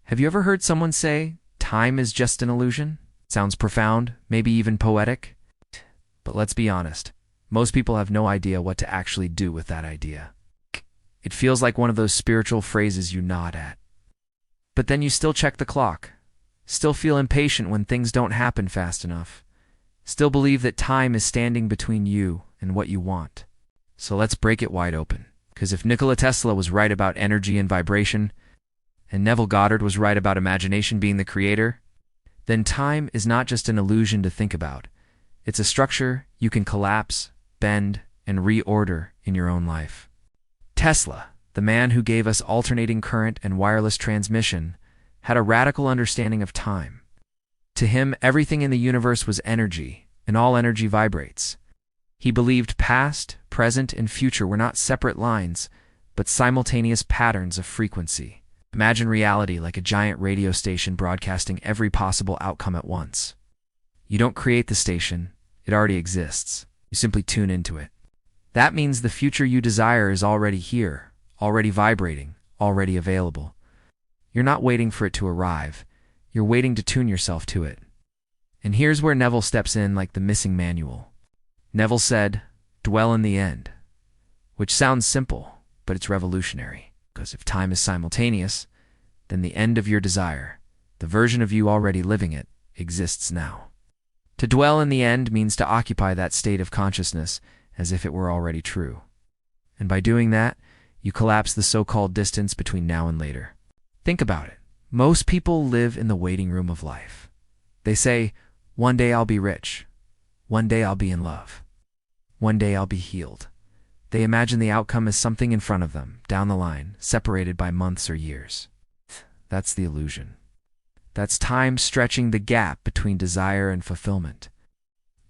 Have you ever heard someone say, time is just an illusion? Sounds profound, maybe even poetic. But let's be honest, most people have no idea what to actually do with that idea. It feels like one of those spiritual phrases you nod at. But then you still check the clock, still feel impatient when things don't happen fast enough, still believe that time is standing between you and what you want. So let's break it wide open. Because if Nikola Tesla was right about energy and vibration, and Neville Goddard was right about imagination being the creator, then time is not just an illusion to think about. It's a structure you can collapse, bend, and reorder in your own life. Tesla, the man who gave us alternating current and wireless transmission, had a radical understanding of time. To him, everything in the universe was energy, and all energy vibrates. He believed past, present, and future were not separate lines, but simultaneous patterns of frequency. Imagine reality like a giant radio station broadcasting every possible outcome at once. You don't create the station, it already exists. You simply tune into it. That means the future you desire is already here, already vibrating, already available. You're not waiting for it to arrive, you're waiting to tune yourself to it. And here's where Neville steps in like the missing manual. Neville said, "Dwell in the end," which sounds simple, but it's revolutionary. Because if time is simultaneous, then the end of your desire, the version of you already living it, exists now. To dwell in the end means to occupy that state of consciousness as if it were already true. And by doing that, you collapse the so-called distance between now and later. Think about it. Most people live in the waiting room of life. They say, one day I'll be rich. One day I'll be in love. One day I'll be healed. They imagine the outcome as something in front of them, down the line, separated by months or years. That's the illusion. That's time stretching the gap between desire and fulfillment.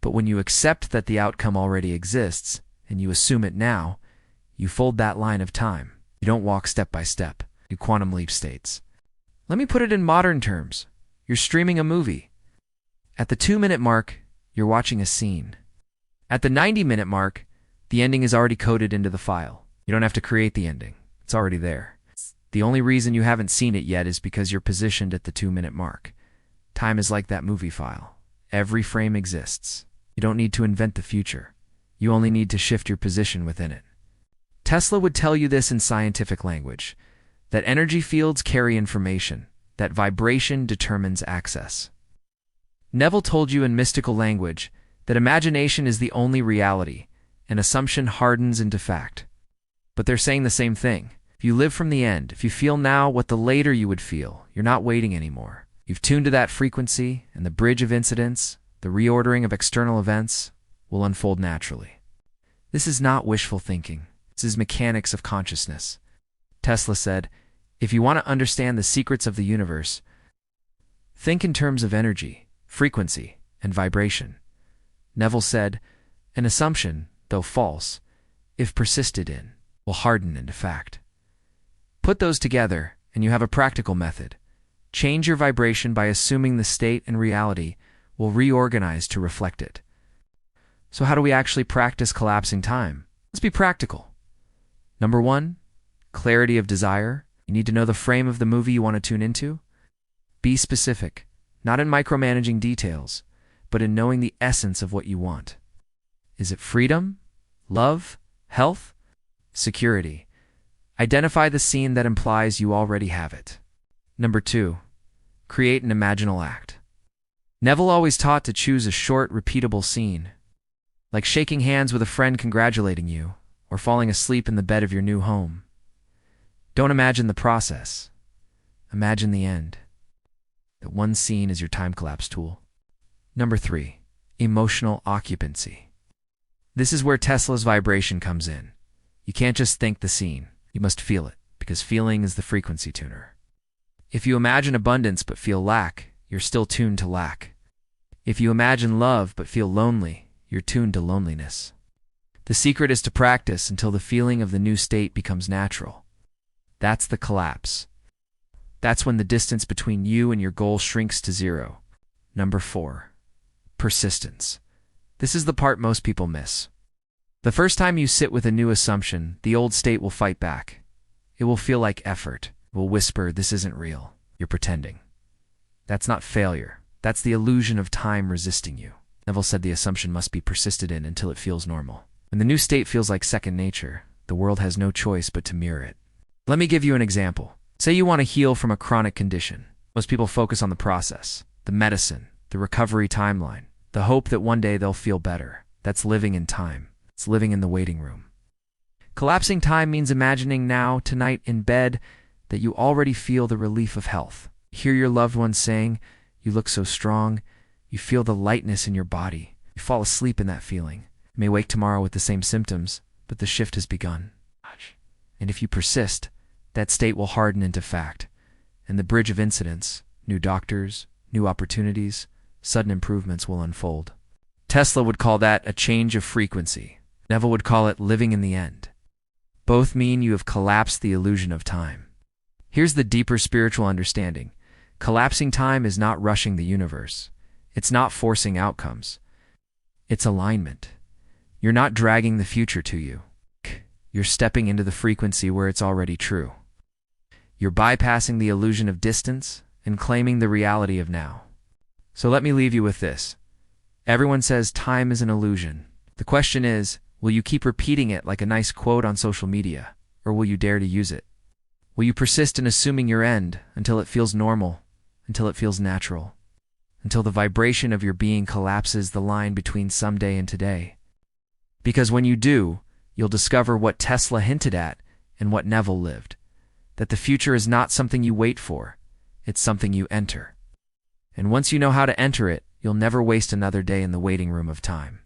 But when you accept that the outcome already exists, and you assume it now, you fold that line of time. You don't walk step by step. You quantum leap states. Let me put it in modern terms. You're streaming a movie. At the 2-minute mark, you're watching a scene. At the 90-minute mark, the ending is already coded into the file. You don't have to create the ending. It's already there. The only reason you haven't seen it yet is because you're positioned at the 2-minute mark. Time is like that movie file. Every frame exists. You don't need to invent the future. You only need to shift your position within it. Tesla would tell you this in scientific language, that energy fields carry information, that vibration determines access. Neville told you in mystical language that imagination is the only reality, and assumption hardens into fact. But they're saying the same thing. If you live from the end, if you feel now what the later you would feel, you're not waiting anymore. You've tuned to that frequency, and the bridge of incidents, the reordering of external events, will unfold naturally. This is not wishful thinking. This is mechanics of consciousness. Tesla said, if you want to understand the secrets of the universe, think in terms of energy, frequency, and vibration. Neville said, an assumption, though false, if persisted in, will harden into fact. Put those together, and you have a practical method. Change your vibration by assuming the state and reality will reorganize to reflect it. So how do we actually practice collapsing time? Let's be practical. Number 1, clarity of desire. You need to know the frame of the movie you want to tune into. Be specific, not in micromanaging details, but in knowing the essence of what you want. Is it freedom, love, health, security? Identify the scene that implies you already have it. Number 2, create an imaginal act. Neville always taught to choose a short, repeatable scene, like shaking hands with a friend congratulating you, or falling asleep in the bed of your new home. Don't imagine the process. Imagine the end. That one scene is your time collapse tool. Number 3, emotional occupancy. This is where Tesla's vibration comes in. You can't just think the scene. You must feel it, because feeling is the frequency tuner. If you imagine abundance but feel lack, you're still tuned to lack. If you imagine love but feel lonely, you're tuned to loneliness. The secret is to practice until the feeling of the new state becomes natural. That's the collapse. That's when the distance between you and your goal shrinks to zero. Number 4, persistence. This is the part most people miss. The first time you sit with a new assumption, the old state will fight back. It will feel like effort. It will whisper, this isn't real. you're pretending. That's not failure. That's the illusion of time resisting you. Neville said the assumption must be persisted in until it feels normal. When the new state feels like second nature, the world has no choice but to mirror it. Let me give you an example. Say you want to heal from a chronic condition. Most people focus on the process, the medicine, the recovery timeline, the hope that one day they'll feel better. That's living in time. It's living in the waiting room. Collapsing time means imagining now, tonight, in bed, that you already feel the relief of health. Hear your loved ones saying, "You look so strong." You feel the lightness in your body. You fall asleep in that feeling. You may wake tomorrow with the same symptoms, but the shift has begun. And if you persist, that state will harden into fact. And the bridge of incidents, new doctors, new opportunities, sudden improvements will unfold. Tesla would call that a change of frequency. Neville would call it living in the end. Both mean you have collapsed the illusion of time. Here's the deeper spiritual understanding. Collapsing time is not rushing the universe. It's not forcing outcomes. It's alignment. You're not dragging the future to you. You're stepping into the frequency where it's already true. You're bypassing the illusion of distance and claiming the reality of now. So let me leave you with this. Everyone says time is an illusion. The question is, will you keep repeating it like a nice quote on social media, or will you dare to use it? Will you persist in assuming your end until it feels normal, until it feels natural, until the vibration of your being collapses the line between someday and today? Because when you do, you'll discover what Tesla hinted at and what Neville lived, that the future is not something you wait for, it's something you enter. And once you know how to enter it, you'll never waste another day in the waiting room of time.